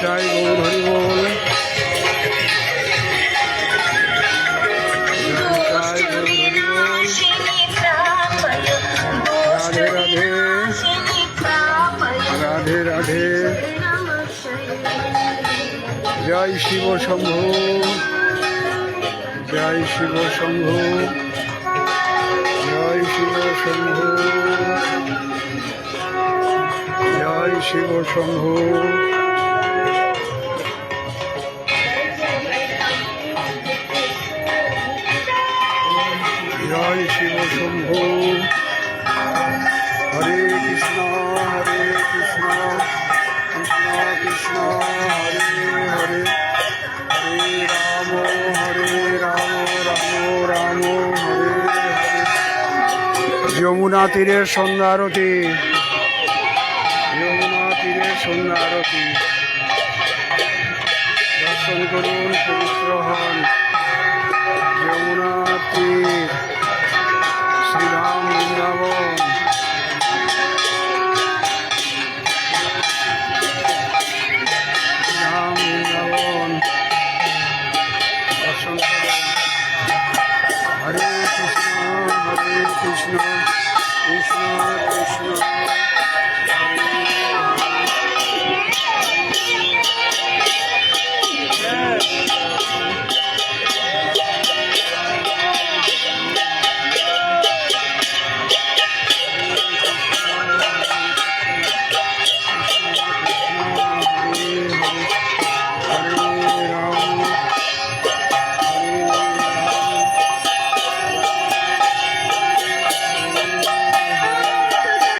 নিতাই গৌর হরি বল। নিতাই গৌর হরি বল। রাধে রাধে রাধে রাধে। জয় শিব শম্ভু, জয় শিব শম্ভু, জয় শিব শম্ভু, জয় শিব শম্ভু। জয় শিব শম্ভু। হরে কৃষ্ণ হরে কৃষ্ণ কৃষ্ণ কৃষ্ণ হরে হরে, হরে রাম রাম রাম হরে হরে। যমুনা তীরের সন্ধ্যা আরতি, যমুনা তীরের সন্ধ্যা আরতি দর্শন করুন, পবিত্র হন। যমুনা তীর, শ্রীরাম বৃন্দাবন।